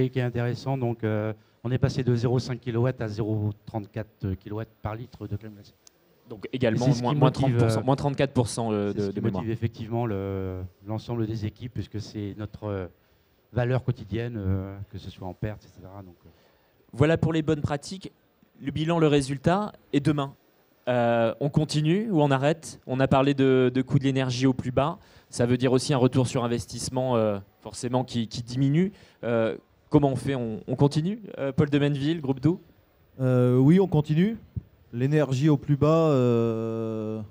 Speaker 5: qui est intéressant. Donc, on est passé de 0,5 kW à 0,34 kW par litre de crème glacée.
Speaker 1: Donc également moins 34% de mémoire.
Speaker 5: Motive effectivement l'ensemble des équipes, puisque c'est notre valeur quotidienne, que ce soit en perte, etc. Donc,
Speaker 1: voilà pour les bonnes pratiques. Le bilan, le résultat. Et demain, on continue ou on arrête? On a parlé de coût de l'énergie au plus bas. Ça veut dire aussi un retour sur investissement forcément qui diminue. Comment on fait? On continue, Paul de Menneville, Groupe Doux?
Speaker 3: Oui, on continue. L'énergie au plus bas,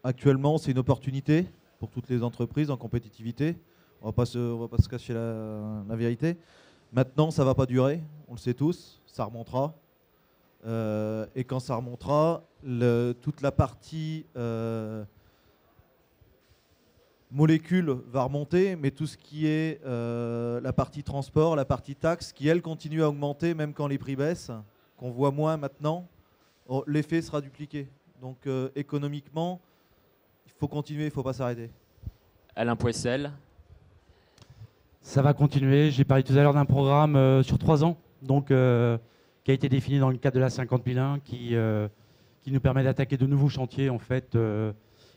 Speaker 3: actuellement, c'est une opportunité pour toutes les entreprises en compétitivité. On va pas se cacher la vérité. Maintenant, ça ne va pas durer, on le sait tous, ça remontera. Et quand ça remontera, toute la partie molécule va remonter, mais tout ce qui est la partie transport, la partie taxe, qui elle continue à augmenter même quand les prix baissent, qu'on voit moins maintenant, l'effet sera dupliqué. Donc économiquement, il faut continuer, il ne faut pas s'arrêter.
Speaker 1: Alain Poissel.
Speaker 5: Ça va continuer. J'ai parlé tout à l'heure d'un programme sur 3 ans, donc, qui a été défini dans le cadre de la 50.001, qui nous permet d'attaquer de nouveaux chantiers, en fait,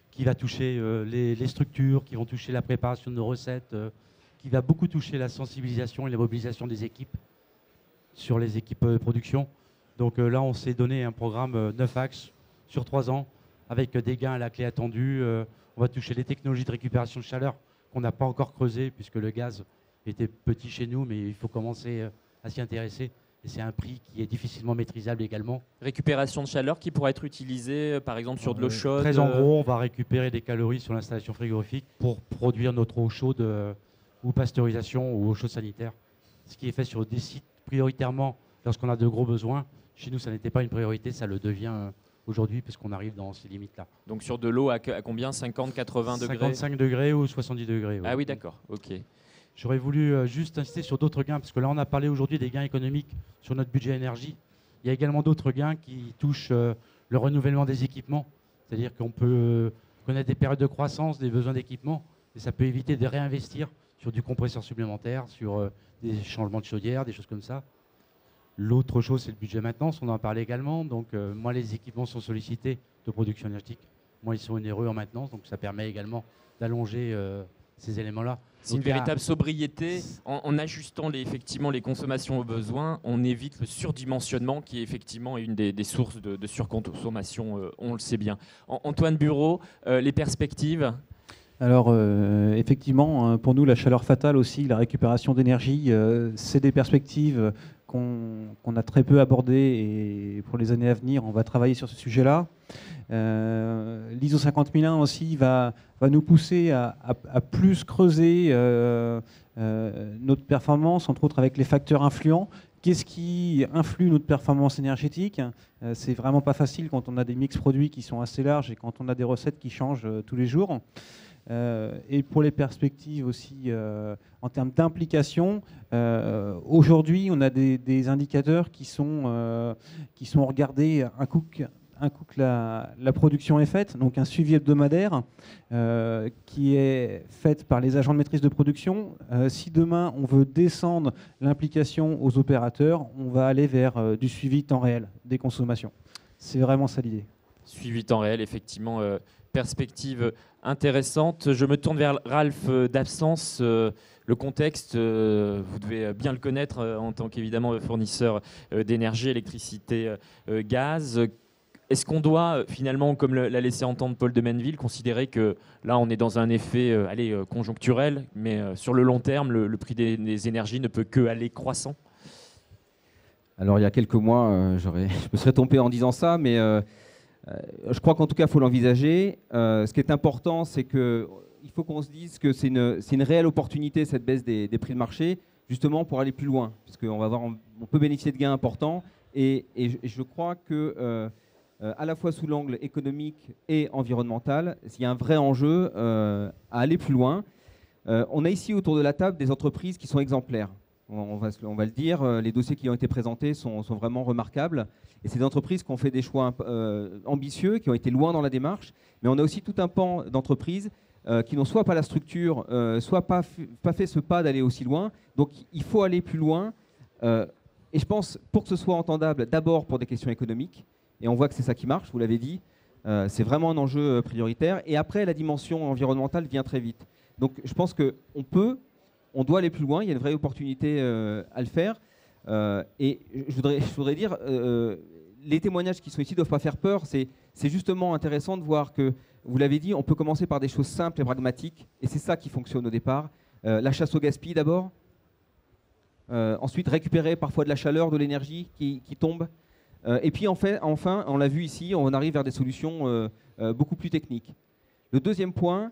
Speaker 5: qui va toucher les structures, qui vont toucher la préparation de nos recettes, qui va beaucoup toucher la sensibilisation et la mobilisation des équipes sur les équipes de production. Donc là, on s'est donné un programme 9 axes sur 3 ans, avec des gains à la clé attendue. On va toucher les technologies de récupération de chaleur qu'on n'a pas encore creusées, puisque le gaz était petit chez nous, mais il faut commencer à s'y intéresser. Et c'est un prix qui est difficilement maîtrisable également.
Speaker 1: Récupération de chaleur qui pourrait être utilisée, par exemple, sur de l'eau chaude.
Speaker 5: Très en gros, on va récupérer des calories sur l'installation frigorifique pour produire notre eau chaude ou pasteurisation ou eau chaude sanitaire. Ce qui est fait sur des sites prioritairement lorsqu'on a de gros besoins. Chez nous, ça n'était pas une priorité, ça le devient aujourd'hui, puisqu'on arrive dans ces limites-là.
Speaker 1: Donc sur de l'eau à combien? 50, 80 degrés?
Speaker 5: 55 degrés ou 70 degrés. Ouais.
Speaker 1: Ah oui, d'accord, ok.
Speaker 5: J'aurais voulu juste insister sur d'autres gains, parce que là, on a parlé aujourd'hui des gains économiques sur notre budget énergie. Il y a également d'autres gains qui touchent le renouvellement des équipements. C'est-à-dire qu'on peut connaître des périodes de croissance, des besoins d'équipement, et ça peut éviter de réinvestir sur du compresseur supplémentaire, sur des changements de chaudière, des choses comme ça. L'autre chose, c'est le budget maintenance, on en parlait également. Donc, moi, les équipements sont sollicités de production énergétique. Moi, ils sont onéreux en maintenance, donc ça permet également d'allonger ces éléments-là.
Speaker 1: C'est une véritable sobriété. En ajustant effectivement les consommations aux besoins, on évite le surdimensionnement qui est effectivement une des sources de surconsommation, on le sait bien. Antoine Bureau, les perspectives?
Speaker 6: Alors effectivement, pour nous, la chaleur fatale aussi, la récupération d'énergie, c'est des perspectives qu'on a très peu abordées, et pour les années à venir, on va travailler sur ce sujet-là. L'ISO 50001 aussi va nous pousser à plus creuser notre performance, entre autres avec les facteurs influents. Qu'est-ce qui influe notre performance énergétique? C'est vraiment pas facile quand on a des mix produits qui sont assez larges et quand on a des recettes qui changent tous les jours. Et pour les perspectives aussi en termes d'implication, aujourd'hui on a des indicateurs qui sont regardés un coup que la production est faite, donc un suivi hebdomadaire qui est fait par les agents de maîtrise de production. Si demain on veut descendre l'implication aux opérateurs, on va aller vers du suivi temps réel des consommations. C'est vraiment ça l'idée.
Speaker 1: Suivi temps réel, effectivement, perspective intéressante. Je me tourne vers Ralph d'Absence. Le contexte, vous devez bien le connaître en tant qu'évidemment fournisseur d'énergie, électricité, gaz. Est-ce qu'on doit finalement, comme l'a laissé entendre Paul de Menneville, considérer que là on est dans un effet conjoncturel, mais sur le long terme, le prix des énergies ne peut que aller croissant?
Speaker 2: Alors il y a quelques mois, je me serais trompé en disant ça, mais je crois qu'en tout cas il faut l'envisager. Ce qui est important, c'est qu'il faut qu'on se dise que c'est une réelle opportunité, cette baisse des prix de marché, justement pour aller plus loin, parce qu'on peut bénéficier de gains importants, et je crois que à la fois sous l'angle économique et environnemental, il y a un vrai enjeu à aller plus loin. On a ici autour de la table des entreprises qui sont exemplaires. On va le dire, les dossiers qui ont été présentés sont vraiment remarquables. Et c'est des entreprises qui ont fait des choix ambitieux, qui ont été loin dans la démarche. Mais on a aussi tout un pan d'entreprises qui n'ont soit pas la structure, soit pas fait ce pas d'aller aussi loin. Donc il faut aller plus loin. Et je pense, pour que ce soit entendable, d'abord pour des questions économiques, et on voit que c'est ça qui marche, vous l'avez dit, c'est vraiment un enjeu prioritaire. Et après, la dimension environnementale vient très vite. Donc je pense qu'on doit aller plus loin, il y a une vraie opportunité à le faire. Et je voudrais dire, les témoignages qui sont ici ne doivent pas faire peur. C'est justement intéressant de voir que, vous l'avez dit, on peut commencer par des choses simples et pragmatiques, et c'est ça qui fonctionne au départ. La chasse au gaspillage d'abord, ensuite récupérer parfois de la chaleur, de l'énergie qui tombe, et puis enfin, on l'a vu ici, on arrive vers des solutions beaucoup plus techniques. Le deuxième point,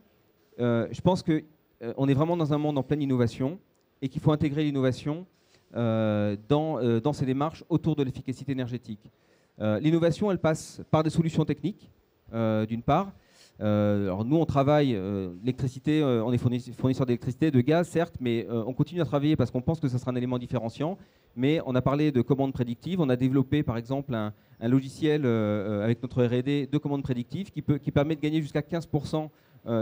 Speaker 2: je pense qu'on est vraiment dans un monde en pleine innovation, et qu'il faut intégrer l'innovation dans ces démarches autour de l'efficacité énergétique. L'innovation, elle passe par des solutions techniques, d'une part. Alors nous, on travaille l'électricité, on est fournisseur d'électricité, de gaz, certes, mais on continue à travailler parce qu'on pense que ce sera un élément différenciant. Mais on a parlé de commandes prédictives. On a développé, par exemple, un logiciel avec notre R&D de commandes prédictives qui permet de gagner jusqu'à 15%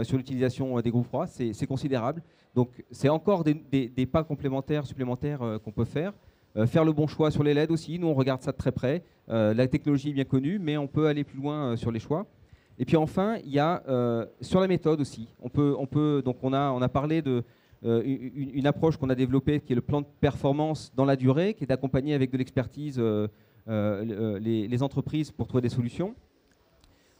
Speaker 2: sur l'utilisation des groupes froids. C'est considérable. Donc c'est encore des pas complémentaires, supplémentaires qu'on peut faire. Faire le bon choix sur les LED aussi. Nous, on regarde ça de très près. La technologie est bien connue, mais on peut aller plus loin sur les choix. Et puis enfin, il y a sur la méthode aussi. Donc on a parlé d'une approche qu'on a développée qui est le plan de performance dans la durée, qui est d'accompagner avec de l'expertise les entreprises pour trouver des solutions.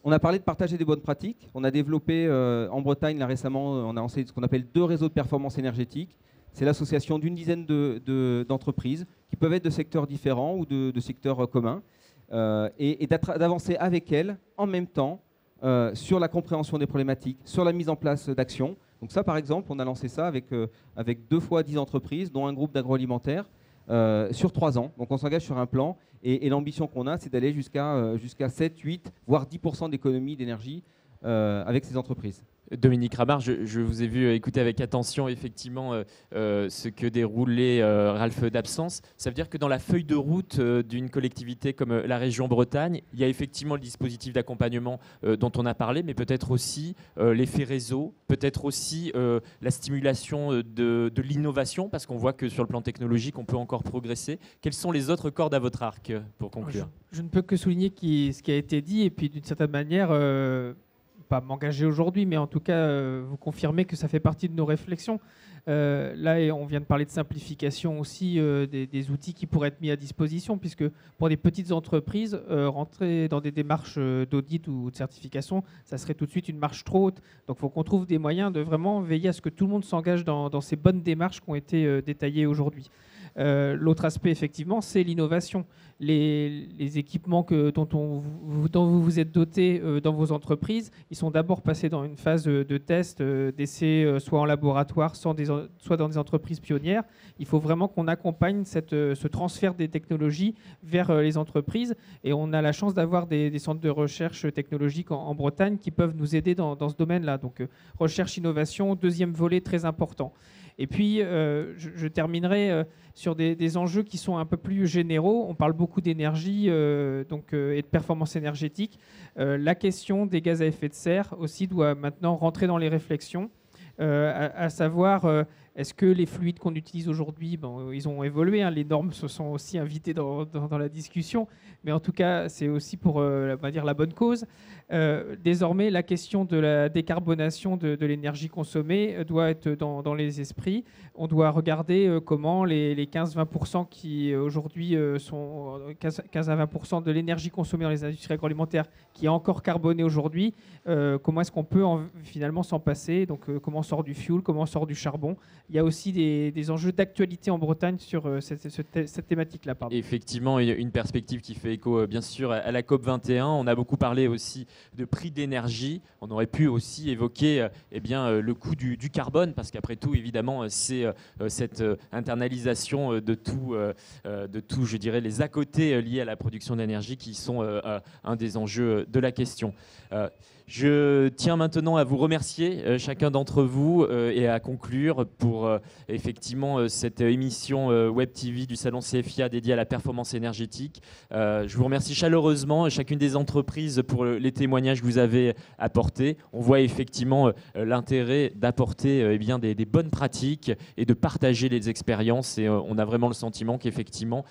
Speaker 2: On a parlé de partager des bonnes pratiques. On a développé en Bretagne, là récemment, on a lancé ce qu'on appelle 2 réseaux de performance énergétique. C'est l'association d'une dizaine d'entreprises qui peuvent être de secteurs différents ou de secteurs communs, et d'avancer avec elles en même temps sur la compréhension des problématiques, sur la mise en place d'actions. Donc ça, par exemple, on a lancé ça avec 2 fois 10 entreprises, dont un groupe d'agroalimentaire, sur 3 ans. Donc on s'engage sur un plan, et l'ambition qu'on a, c'est d'aller jusqu'à 7, 8, voire 10% d'économie d'énergie avec ces entreprises.
Speaker 1: Dominique Ramard, je vous ai vu écouter avec attention effectivement ce que déroulait Ralph d'Absence. Ça veut dire que dans la feuille de route d'une collectivité comme la région Bretagne, il y a effectivement le dispositif d'accompagnement dont on a parlé, mais peut-être aussi l'effet réseau, peut-être aussi la stimulation de l'innovation, parce qu'on voit que sur le plan technologique, on peut encore progresser. Quelles sont les autres cordes à votre arc pour conclure ?
Speaker 4: Je ne peux que souligner ce qui a été dit, et puis d'une certaine manière... pas m'engager aujourd'hui, mais en tout cas vous confirmer que ça fait partie de nos réflexions. Là, on vient de parler de simplification aussi des outils qui pourraient être mis à disposition, puisque pour des petites entreprises, rentrer dans des démarches d'audit ou de certification, ça serait tout de suite une marche trop haute. Donc il faut qu'on trouve des moyens de vraiment veiller à ce que tout le monde s'engage dans ces bonnes démarches qui ont été détaillées aujourd'hui. L'autre aspect, effectivement, c'est l'innovation. Les équipements dont vous vous êtes dotés dans vos entreprises, ils sont d'abord passés dans une phase de test, d'essai, soit en laboratoire, soit dans des entreprises pionnières. Il faut vraiment qu'on accompagne ce transfert des technologies vers les entreprises. Et on a la chance d'avoir des centres de recherche technologique en Bretagne qui peuvent nous aider dans ce domaine-là. Donc, recherche-innovation, deuxième volet très important. Et puis, je terminerai sur des enjeux qui sont un peu plus généraux. On parle beaucoup d'énergie et de performance énergétique. La question des gaz à effet de serre aussi doit maintenant rentrer dans les réflexions, à savoir... Est-ce que les fluides qu'on utilise aujourd'hui, ils ont évolué, hein, les normes se sont aussi invitées dans la discussion, mais en tout cas, c'est aussi pour on va dire la bonne cause. Désormais, la question de la décarbonation de l'énergie consommée doit être dans les esprits. On doit regarder comment les 15-20% qui aujourd'hui sont 15 à 20% de l'énergie consommée dans les industries agroalimentaires qui est encore carbonée aujourd'hui, comment est-ce qu'on peut finalement s'en passer, donc comment on sort du fioul, comment on sort du charbon. Il y a aussi des enjeux d'actualité en Bretagne sur cette thématique-là.
Speaker 1: Effectivement, il y a une perspective qui fait écho, bien sûr, à la COP21. On a beaucoup parlé aussi de prix d'énergie. On aurait pu aussi évoquer le coût du carbone, parce qu'après tout, évidemment, c'est cette internalisation de tout, je dirais, les à-côtés liés à la production d'énergie qui sont un des enjeux de la question. Je tiens maintenant à vous remercier, chacun d'entre vous, et à conclure pour pour effectivement cette émission Web TV du salon CFIA dédiée à la performance énergétique. Je vous remercie chaleureusement chacune des entreprises pour les témoignages que vous avez apportés. On voit effectivement l'intérêt d'apporter des bonnes pratiques et de partager les expériences, et on a vraiment le sentiment qu'effectivement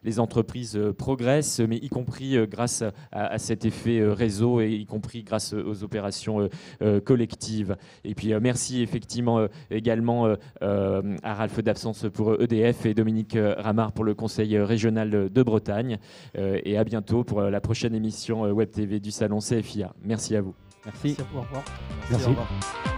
Speaker 1: les entreprises progressent, mais y compris grâce à cet effet réseau et y compris grâce aux opérations collectives. Et puis merci effectivement également à Ralph Dafsens pour EDF et Dominique Ramard pour le Conseil régional de Bretagne. Et à bientôt pour la prochaine émission Web TV du salon CFIA. Merci à vous.
Speaker 2: Merci.
Speaker 4: Merci à vous, au revoir.
Speaker 3: Merci. Au revoir.